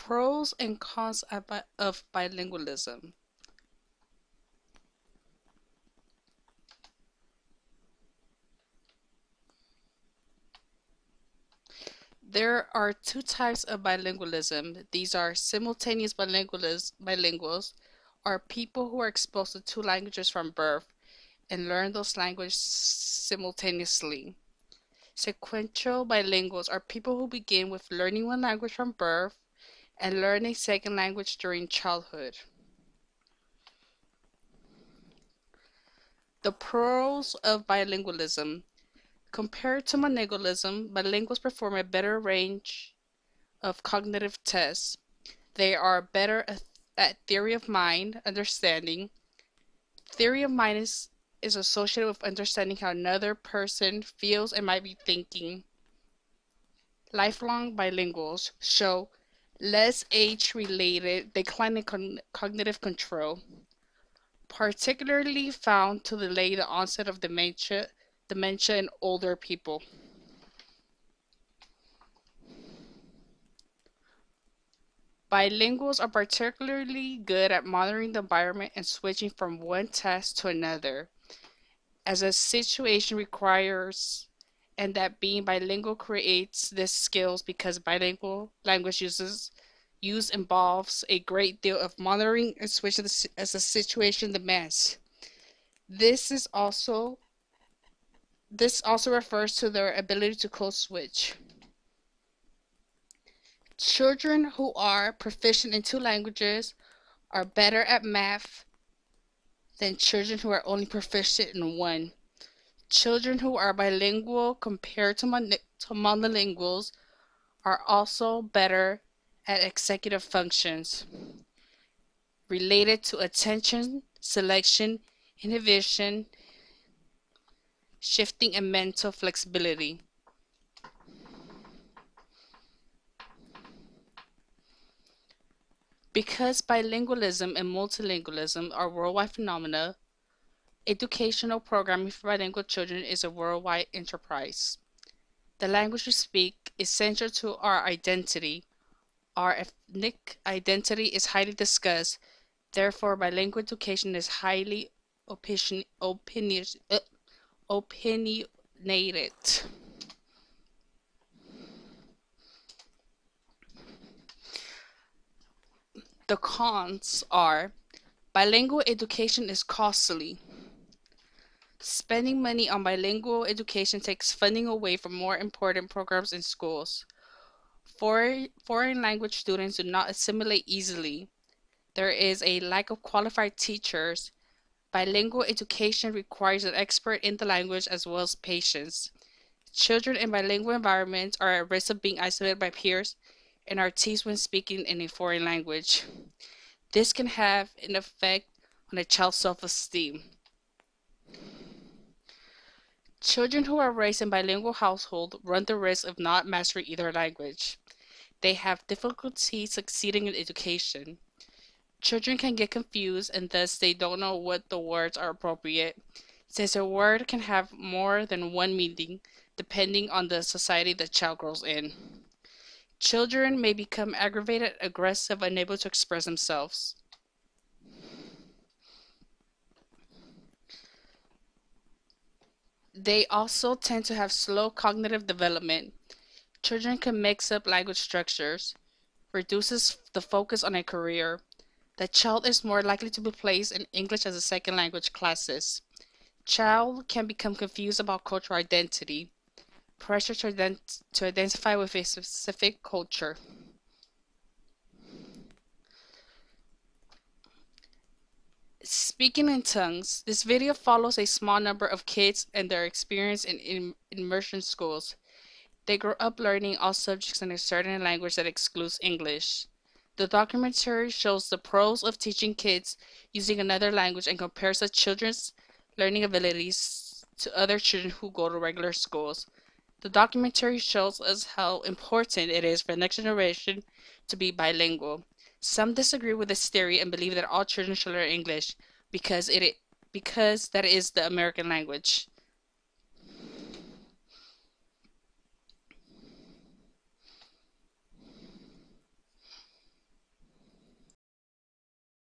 Pros and cons of bilingualism. There are two types of bilingualism. These are simultaneous bilinguals, are people who are exposed to two languages from birth and learn those languages simultaneously. Sequential bilinguals are people who begin with learning one language from birth and learn a second language during childhood. The pros of bilingualism. Compared to monolingualism, bilinguals perform a better range of cognitive tests. They are better at theory of mind understanding. Theory of mind is associated with understanding how another person feels and might be thinking. Lifelong bilinguals show less age-related decline in cognitive control, particularly found to delay the onset of dementia in older people. Bilinguals are particularly good at monitoring the environment and switching from one task to another, as a situation requires, and that being bilingual creates these skills because bilingual language use involves a great deal of monitoring and switching as the situation demands. This is also this also refers to their ability to code switch. Children who are proficient in two languages are better at math than children who are only proficient in one. Children who are bilingual compared to monolinguals are also better at executive functions related to attention, selection, inhibition, shifting, and mental flexibility. Because bilingualism and multilingualism are worldwide phenomena, educational programming for bilingual children is a worldwide enterprise. The language we speak is central to our identity. Our ethnic identity is highly discussed. Therefore, bilingual education is highly opinionated. The cons are bilingual education is costly. Spending money on bilingual education takes funding away from more important programs in schools. Foreign language students do not assimilate easily. There is a lack of qualified teachers. Bilingual education requires an expert in the language as well as patience. Children in bilingual environments are at risk of being isolated by peers and are teased when speaking in a foreign language. This can have an effect on a child's self-esteem. Children who are raised in bilingual households run the risk of not mastering either language. They have difficulty succeeding in education. Children can get confused and thus they don't know what the words are appropriate, since a word can have more than one meaning depending on the society the child grows in. Children may become aggravated, aggressive, unable to express themselves. They also tend to have slow cognitive development. Children can mix up language structures, reduces the focus on a career. The child is more likely to be placed in English as a second language classes. Child can become confused about cultural identity, pressure to identify with a specific culture. Speaking in tongues, this video follows a small number of kids and their experience in immersion schools. They grow up learning all subjects in a certain language that excludes English. The documentary shows the pros of teaching kids using another language and compares the children's learning abilities to other children who go to regular schools. The documentary shows us how important it is for the next generation to be bilingual. Some disagree with this theory and believe that all children should learn English because that is the American language.